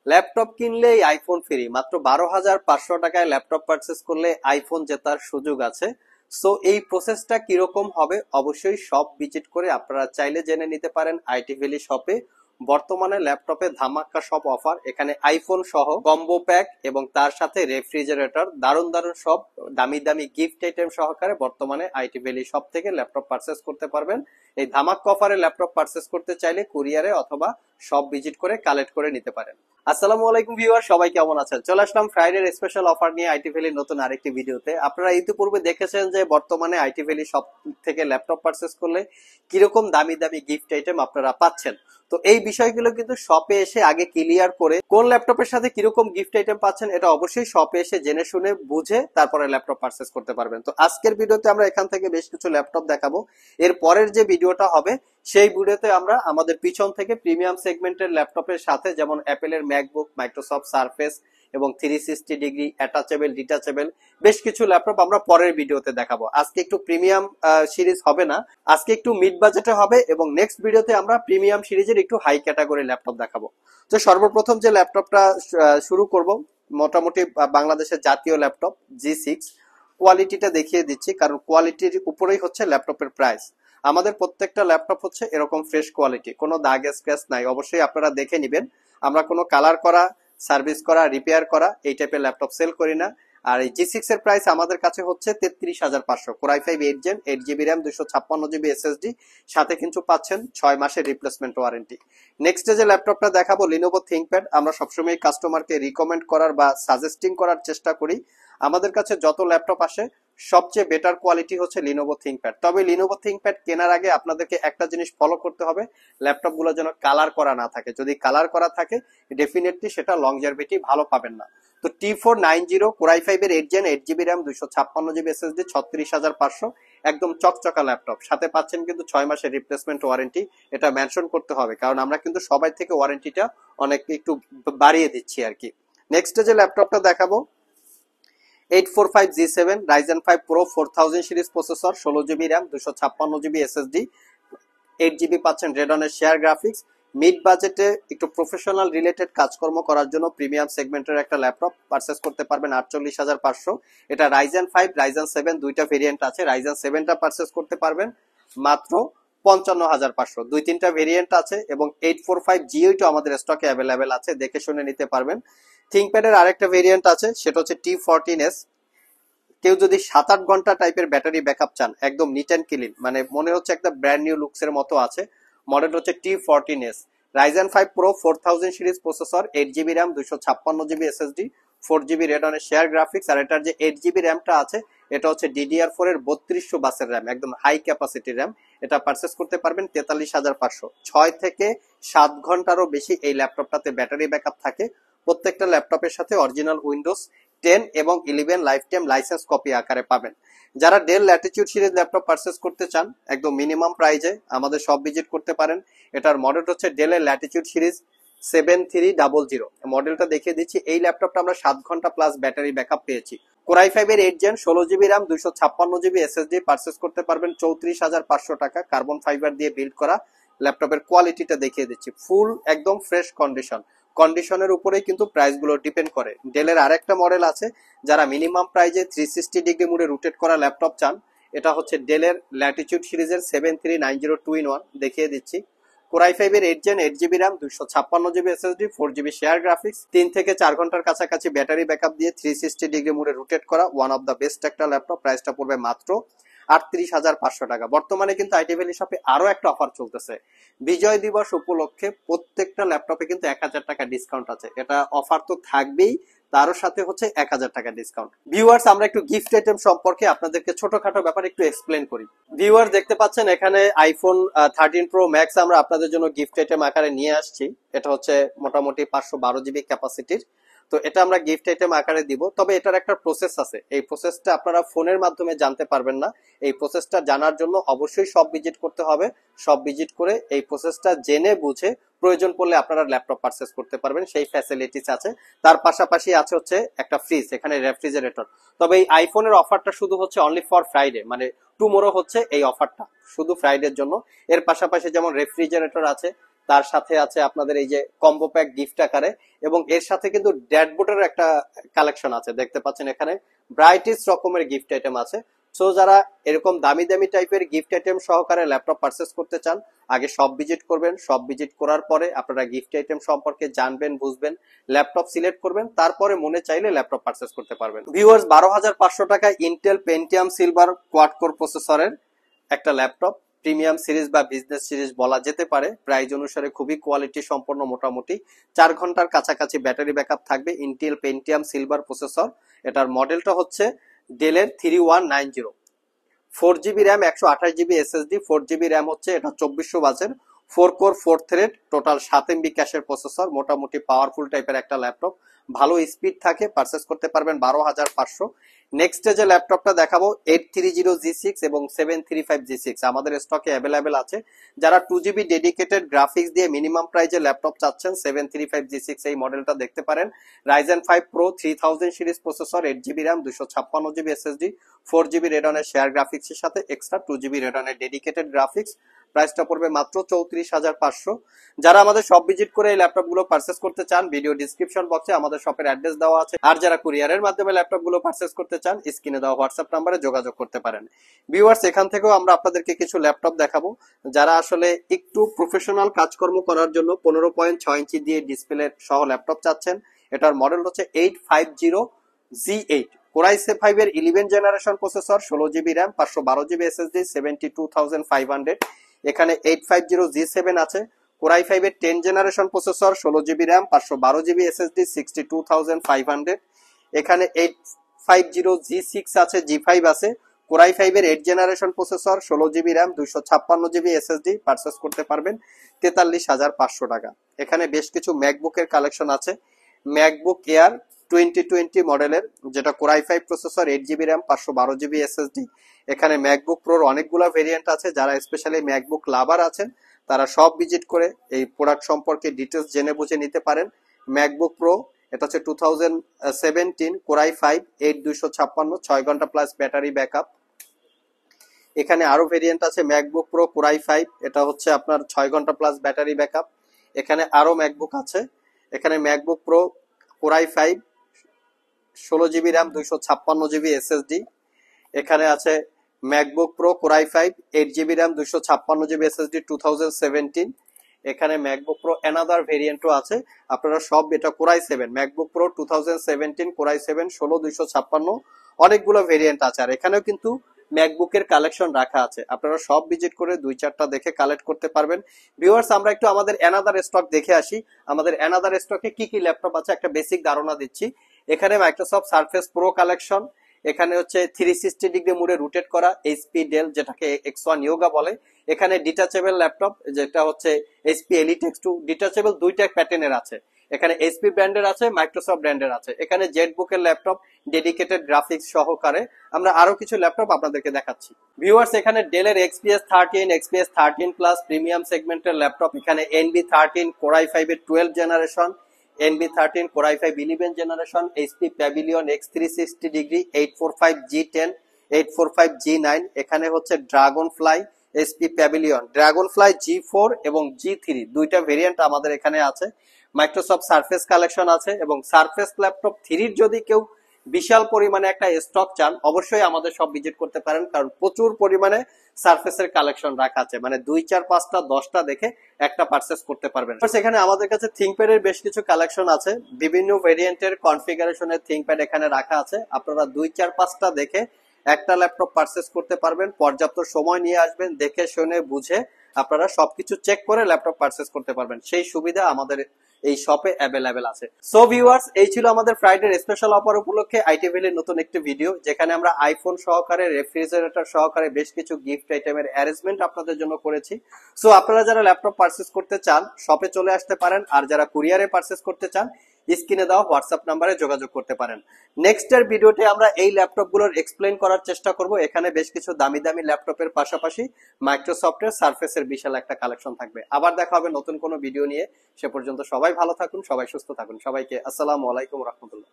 Laptop কিনলেই iPhone free, মাত্র 12,500 টাকায় ল্যাপটপ পারচেস করলে আইফোন জেতার সুযোগ আছে। সো এই প্রসেসটা কিরকম হবে অবশ্যই শপ ভিজিট করে আপনারা চাইলে জেনে নিতে পারেন। আইটি ভ্যালি শপে বর্তমানে ল্যাপটপে ধামাক্কা সব অফার, এখানে আইফোন সহ কম্বো প্যাক এবং তার সাথে রেফ্রিজারেটর, দারুণ দারুণ সব দামি দামি গিফট আইটেম সহকারে বর্তমানে আইটি ভ্যালি শপ থেকে ল্যাপটপ পারচেস করতে পারবেন। এই ধামাক্কা অফারে ল্যাপটপ পারচেস করতে চাইলে কুরিয়ারে অথবা শপ ভিজিট করে কালেক্ট করে নিতে পারেন। আসসালামু আলাইকুম ভিউয়ার, সবাই কেমন আছেন? চলে আসলাম ফ্রাইডের স্পেশাল অফার নিয়ে আইটি ভ্যালির নতুন আরেকটি ভিডিওতে। আপনারা ইতিপূর্বে দেখেছেন যে বর্তমানে আইটি ভ্যালি শপ থেকে ল্যাপটপ পারচেস করলে কিরকম দামি দামি গিফট আইটেম আপনারা পাচ্ছেন। তো এই বিষয়গুলো কিন্তু শপে এসে আগে ক্লিয়ার করে কোন ল্যাপটপের সাথে কিরকম গিফট আইটেম পাচ্ছেন এটা অবশ্যই শপে এসে জেনে শুনে বুঝে তারপরে ল্যাপটপ পারচেস করতে পারবেন। তো আজকের ভিডিওতে আমরা এখান থেকে বেশ কিছু ল্যাপটপ দেখাবো। এর পরের যে ভিডিওটা হবে সেই ভিডিওতে আমরা আমাদের পিছন থেকে প্রিমিয়াম সেগমেন্টের ল্যাপটপের সাথে যেমন অ্যাপেলের ম্যাকবুক, মাইক্রোসফট সারফেস এবং 360 ডিগ্রি অ্যাটাচেবল ডিটাচেবল বেশ কিছু ল্যাপটপ আমরা পরের ভিডিওতে দেখাবো। আজকে একটু প্রিমিয়াম সিরিজ হবে না, আজকে একটু মিড বাজেটে হবে এবং নেক্সট ভিডিওতে আমরা প্রিমিয়াম সিরিজের একটু হাই ক্যাটাগরি ল্যাপটপ দেখাবো। তো সর্বপ্রথম যে ল্যাপটপটা শুরু করব মোটামুটি বাংলাদেশের জাতীয় ল্যাপটপ G6। কোয়ালিটিটা দেখিয়ে দিচ্ছি কারণ কোয়ালিটির উপরেই হচ্ছে ল্যাপটপের প্রাইস। আমাদের প্রত্যেকটা ল্যাপটপ হচ্ছে এরকম ফ্রেশ কোয়ালিটি, কোনো দাগ স্ক্র্যাচ নাই, অবশ্যই আপনারা দেখে নেবেন। আমরা কোনো কালার করা, সার্ভিস করা, রিপেয়ার করা এই টাইপের ল্যাপটপ সেল করি না। আর এই G6 এর প্রাইস আমাদের কাছে হচ্ছে 33,500। Core i5 8 gen, 8GB RAM, 256GB SSD, সাথে কিন্তু পাচ্ছেন 6 মাসের রিপ্লেসমেন্ট ওয়ারেন্টি। নেক্সট যে ল্যাপটপটা দেখাবো Lenovo ThinkPad। আমরা সবসময় কাস্টমারকে রিকমেন্ড করার বা সাজেস্টিং করার চেষ্টা করি, আমাদের কাছে যত ল্যাপটপ আসে সবচেয়ে বেটার কোয়ালিটি হচ্ছে Lenovo ThinkPad। তবে Lenovo ThinkPad কেনার আগে আপনাদেরকে একটা জিনিস ফলো করতে হবে, ল্যাপটপ গুলো যেন কালার করা না থাকে। যদি কালার করা থাকে ডেফিনেটলি সেটা লংজারভিটি ভালো পাবেন না। তো T490 Core i5 এর 8 gen, 8GB RAM, 256GB SSD, 36,500, একদম চকচকা ল্যাপটপ, সাথে পাচ্ছেন কিন্তু 6 মাসের রিপ্লেসমেন্ট ওয়ারেন্টি। এটা মেনশন করতে হবে কারণ আমরা কিন্তু সবাই থেকে ওয়ারেন্টিটা অনেক একটু বাড়িয়ে দিচ্ছি আর কি। নেক্সট যে ল্যাপটপটা দেখাবো 845G7 Ryzen 5 Pro 4000 series processor, 16GB RAM, 256GB SSD, 8GB পাচ্ছেন রেডনের শেয়ার গ্রাফিক্স। মিড বাজেটে একটু প্রফেশনাল রিলেটেড কাজকর্ম করার জন্য প্রিমিয়াম সেগমেন্টের একটা ল্যাপটপ পারচেস করতে পারবেন 48,500। এটা Ryzen 5 Ryzen 7 দুইটা ভেরিয়েন্ট আছে। Ryzen 7টা পারচেস করতে পারবেন মাত্র 55,500। দুই তিনটা ভেরিয়েন্ট আছে এবং 845G8 আমাদের স্টকে অ্যাভেলেবেল আছে, দেখে শুনে নিতে পারবেন। ThinkPad এর আরেকটা ভেরিয়েন্ট আছে, সেটা হচ্ছে T14S। কেউ যদি 7-8 ঘন্টা টাইপের ব্যাটারি ব্যাকআপ চান, একদম নিট অ্যান্ড ক্লিন, মানে মনে হচ্ছে একটা ব্র্যান্ড নিউ লুকস এর মতো আছে, মডেল হচ্ছে T14S। Ryzen 5 Pro 4000 series processor, 8GB RAM, 256GB SSD, 4GB রেডনের শেয়ার গ্রাফিক্স। আর এটার যে 8GB র্যামটা আছে এটা হচ্ছে DDR4 এর 3200 বাসের র্যাম, একদম হাই ক্যাপাসিটি র্যাম। এটা পারচেস করতে পারবেন 43,500। 6 থেকে 7 ঘন্টারও বেশি এই ল্যাপটপটাতে ব্যাটারি ব্যাকআপ থাকে। প্রত্যেকটা ল্যাপটপের সাথে অরিজিনাল উইন্ডোজ 10 এবং 11 লাইফ টাইম লাইসেন্স কপি আকারে পাবেন। যারা del Latitude series laptop purchase করতে চান একদম মিনিমাম প্রাইজে আমাদের শপ ভিজিট করতে পারেন। এটার মডেল হচ্ছে ডেলের ল্যাটিটিউড সিরিজ 7300। মডেলটা দেখিয়ে দিচ্ছি। এই ল্যাপটপটা আমরা 7 ঘন্টা প্লাস ব্যাটারি ব্যাকআপ পেয়েছি। Core i5 এর 8 gen, 16GB RAM, 256GB SSD purchase করতে পারবেন 34,500 টাকা। কার্বন ফাইবার দিয়ে বিল্ড করা ল্যাপটপের কোয়ালিটিটা দেখিয়ে দিচ্ছি, ফুল একদম ফ্রেশ কন্ডিশনের উপরেই কিন্তু প্রাইস গুলো ডিপেন্ড করে। ডেলের আরেকটা মডেল আছে, যারা মিনিমাম প্রাইজে 360 ডিগ্রি মোডে রোটেট করা ল্যাপটপ চান, এটা হচ্ছে ডেলের ল্যাটিটিউড সিরিজের 7390 2-in-1 দেখিয়ে দিচ্ছি। Core i5 এর 8 gen, 8GB RAM, 256GB SSD, 4GB share graphics, 3 থেকে 4 ঘন্টার কাছাকাছি ব্যাটারি ব্যাকআপ দিয়ে 360 ডিগ্রি মোডে রোটেট করা ওয়ান অফ দ্য বেস্ট একটা ল্যাপটপ। প্রাইসটা পড়বে মাত্র 38,500 টাকা। বর্তমানে কিন্তু আইটি ভ্যালি শপে আরো একটা অফার চলতেছে, বিজয় দিবস উপলক্ষে প্রত্যেকটা ল্যাপটপে কিন্তু 1,000 টাকা ডিসকাউন্ট আছে। এটা অফার তো থাকবেই, তারও সাথে হচ্ছে 1,000 টাকা ডিসকাউন্ট। ভিউয়ার্স, আমরা একটু গিফট আইটেম সম্পর্কে আপনাদেরকে ছোটখাটো ব্যাপার একটু এক্সপ্লেন করি। ভিউয়ার্স, দেখতে পাচ্ছেন এখানে আইফোন 13 Pro Max আমরা আপনাদের জন্য গিফট আইটেম আকারে নিয়ে আসছি। এটা হচ্ছে মোটামুটি 512GB ক্যাপাসিটির। তো এটা আমরা গিফট আইটেম আকারে দিব, তবে এটার একটা প্রসেস আছে। এই প্রসেসটা আপনারা ফোনের মাধ্যমে জানতে পারবেন না। এই প্রসেসটা জানার জন্য অবশ্যই শপ ভিজিট করতে হবে। শপ ভিজিট করে এই প্রসেসটা জেনে বুঝে প্রয়োজন পড়লে আপনারা ল্যাপটপ পারচেস করতে পারবেন, সেই ফ্যাসিলিটিস আছে। তার পাশাপাশি আছে হচ্ছে একটা ফ্রিজ, এখানে রেফ্রিজারেটর। তবে এই আইফোনের অফারটা শুধু হচ্ছে অনলি ফর ফ্রাইডে, মানে টুমোরো হচ্ছে এই অফারটা শুধু ফ্রাইডের জন্য। এর পাশাপাশি যেমন রেফ্রিজারেটর আছে, তার সাথে আছে আপনাদের এই যে কম্বো প্যাক গিফট আকারে, এবং এর সাথে কিন্তু ড্যাশবোর্ডের একটা কালেকশন আছে, দেখতে পাচ্ছেন এখানে ব্রাইটিস রকমের গিফট আইটেম আছে। সো যারা এরকম দামি দামি টাইপের গিফট আইটেম সহকারে ল্যাপটপ পারচেস করতে চান, আগে সব ভিজিট করবেন, সব ভিজিট করার পরে আপনারা গিফট আইটেম সম্পর্কে জানবেন, বুঝবেন, ল্যাপটপ সিলেক্ট করবেন, তারপরে মনে চাইলে ল্যাপটপ পারচেস করতে পারবেন। ভিউয়ার্স, 12,500 টাকায় Intel Pentium silver quad core প্রসেসরের একটা ল্যাপটপ, প্রিমিয়াম সিরিজ বা বিজনেস সিরিজ বলা যেতে পারে, প্রাইস অনুসারে খুবই কোয়ালিটি সম্পন্ন, মোটামুটি 4 ঘন্টার কাছাকাছি ব্যাটারি ব্যাকআপ থাকবে। ইন্টেল পেন্টিয়াম সিলভার প্রসেসর, এটার মডেলটা হচ্ছে ডেলের 3190, 4 GB RAM, 128 GB SSD, 4 GB RAM হচ্ছে এটা 2400 বাজের, 4 কোর 4 থ্রেড, টোটাল 7 MB ক্যাশের প্রসেসর, মোটামুটি পাওয়ারফুল টাইপের একটা ল্যাপটপ, ভালো স্পিড থাকে, পারচেস করতে পারবেন 12,500। নেক্সট যে ল্যাপটপটা দেখাবো 830G6 এবং 735G6 আমাদের স্টকে অ্যাভেলেবেল আছে। যারা 2 GB ডেডিকেটেড গ্রাফিক্স দিয়ে মিনিমাম প্রাইজে ল্যাপটপ চাচ্ছেন, 735G6 এই মডেলটা দেখতে পারেন। Ryzen 5 Pro 3000 series processor, 8 GB RAM, 256 GB SSD, 4 GB রেডনের শেয়ার গ্রাফিক্সের সাথে এক্সট্রা 2 GB রেডনের ডেডিকেটেড গ্রাফিক্স, প্রাইসটা পড়বে মাত্র 34,500। যারা আমাদের শপ ভিজিট করে এই ল্যাপটপ গুলো পারচেস করতে চান, ভিডিও ডিসক্রিপশন বক্সে আমাদের শপের অ্যাড্রেস দেওয়া আছে, আর যারা কুরিয়ারের মাধ্যমে ল্যাপটপ গুলো পারচেস করতে চান, স্ক্রিনে দেওয়া হোয়াটসঅ্যাপ নাম্বারে যোগাযোগ করতে পারেন। ভিউয়ার্স, এখান থেকেও আমরা আপনাদেরকে কিছু ল্যাপটপ দেখাবো, যারা আসলে একটু প্রফেশনাল কাজকর্ম করার জন্য 15.6 ইঞ্চি দিয়ে ডিসপ্লে সহ ল্যাপটপ চাচ্ছেন। এটার মডেল হচ্ছে 850G8, Core i5 এর 11 generation processor, 16 GB RAM, 512 GB SSD, 72,500। এখানে 850G7 আছে, Core i5 এর 10 generation processor, 16 GB RAM, 512 GB SSD, 62,500। এখানে 850G6 আছে, G5 আছে, Core i5 এর 8 generation processor, 16 GB RAM, 256 GB SSD, purchase করতে পারবেন 43,500 টাকা। এখানে বেশ কিছু ম্যাকবুকের কালেকশন আছে, ম্যাকবুক এয়ার 2020 মডেলের, যেটা Core i5 processor, 8 GB RAM, 512 GB SSD. এখানে ম্যাকবুক প্রোর অনেকগুলো ভেরিয়েন্ট আছে, যারা স্পেশালি ম্যাকবুক লাভার আছেন তারা সব ভিজিট করে এই প্রোডাক্ট সম্পর্কে ডিটেলস জেনে বুঝে নিতে পারেন। ম্যাকবুক প্রো, এটা হচ্ছে 2017 Core i5 8256, 6 ঘন্টা প্লাস ব্যাটারি ব্যাকআপ। এখানে আরো ভেরিয়েন্ট আছে ম্যাকবুক প্রো Core i5, এটা হচ্ছে আপনার 6 ঘন্টা প্লাস ব্যাটারি ব্যাকআপ। এখানে আরো ম্যাকবুক আছে, এখানে MacBook pro Core i5 16 GB RAM, 256 GB SSD. এখানে আছে MacBook pro Core i5 8 GB RAM, 256 GB SSD, 2017। এখানে ম্যাকবুক প্রো অ্যানাদার ভেরিয়েন্টও আছে, আপনারা সব, এটা Core i7 MacBook pro 2017 Core i7 16 256, অনেকগুলো ভেরিয়েন্ট আছে। আর এখানেও কিন্তু ম্যাকবুকের কালেকশন রাখা আছে, আপনারা সব ভিজিট করে 2-4টা দেখে কালেক্ট করতে পারবেন। ভিউয়ার্স, আমরা একটু আমাদের অ্যানাদার স্টক দেখে আসি, আমাদের অ্যানাদার স্টকে কি কি ল্যাপটপ আছে একটা বেসিক ধারণা দিচ্ছি। এখানে মাইক্রোসফট সারফেস প্রো কালেকশন, এখানে হচ্ছে 360 ডিগ্রি মুডে রোটেট করা এইচপি ডেল, যেটাকে X1 ইয়োগা বলে। এখানে ডিটাচেবল ল্যাপটপ, যেটা হচ্ছে এইচপি এলিট X2, ডিটাচেবল দুইটা প্যাটার্নের আছে। এখানে এইচপি ব্র্যান্ডের আছে, মাইক্রোসফট ব্র্যান্ডের আছে। এখানে জেটবুকের ল্যাপটপ ডেডিকেটেড গ্রাফিক্স সহকারে। আমরা আরো কিছু ল্যাপটপ আপনাদেরকে দেখাচ্ছি। ভিউয়ার্স, এখানে ডেলের XPS 13, XPS 13 প্লাস প্রিমিয়াম সেগমেন্টের ল্যাপটপ, এখানে NB13 Core i5 এর 12 generation, NB13 Core i5 11 generation, HP Pavilion X360 degree 845G10, 845G9। এখানে হচ্ছে dragon fly HP Pavilion, dragon fly G4 এবং G3 দুইটা ভেরিয়েন্ট আমাদের এখানে আছে। মাইক্রোসফট সারফেস কালেকশন আছে, এবং সারফেস ল্যাপটপ 3 যদি কেউ বিশাল পরিমাণে একটা স্টক চান, অবশ্যই আমাদের সব ভিজিট করতে পারেন, কারণ প্রচুর পরিমাণে সারফেসের কালেকশন রাখা আছে, মানে 2, 4, 5টা 10টা দেখে একটা পারচেস করতে পারবেন। সেখানে আমাদের কাছে থিংকপ্যাডের বেশ কিছু কালেকশন আছে, বিভিন্ন ভেরিয়েন্টের কনফিগারেশনের থিংকপ্যাড এখানে রাখা আছে। আপনারা 2, 4, 5টা দেখে একটা ল্যাপটপ পারচেস করতে পারবেন, পর্যাপ্ত সময় নিয়ে আসবেন, দেখে শুনে বুঝে আপনারা সবকিছু চেক করে ল্যাপটপ পারচেস করতে পারবেন, সেই সুবিধা আমাদের এই শপে অ্যাভেলেবেল আছে। সো ভিউয়ার্স, এই ছিল আমাদের ফ্রাইডে স্পেশাল অফার উপলক্ষে আইটি ভ্যালির নতুন একটি ভিডিও, যেখানে আমরা আইফোন সহকারে, রেফ্রিজারেটর সহকারে বেশ কিছু গিফট আইটেমের অ্যারেঞ্জমেন্ট আপনাদের জন্য করেছি। সো আপনারা যারা ল্যাপটপ পারচেস করতে চান শপে চলে আসতে পারেন, আর যারা কুরিয়ারে পারচেস করতে চান স্ক্রিনে দেওয়া হোয়াটসঅ্যাপ নাম্বারে যোগাযোগ করতে পারেন। নেক্সট এর ভিডিওতে আমরা এই ল্যাপটপ গুলোর এক্সপ্লেন করার চেষ্টা করব। এখানে বেশ কিছু দামি দামি ল্যাপটপের পাশাপাশি মাইক্রোসফটের সারফেসের বিশাল একটা কালেকশন থাকবে। আবার দেখা হবে নতুন কোনো ভিডিও নিয়ে, সে পর্যন্ত সবাই ভালো থাকুন, সবাই সুস্থ থাকুন। সবাইকে আসসালামু আলাইকুম রহমতুল্লাহ।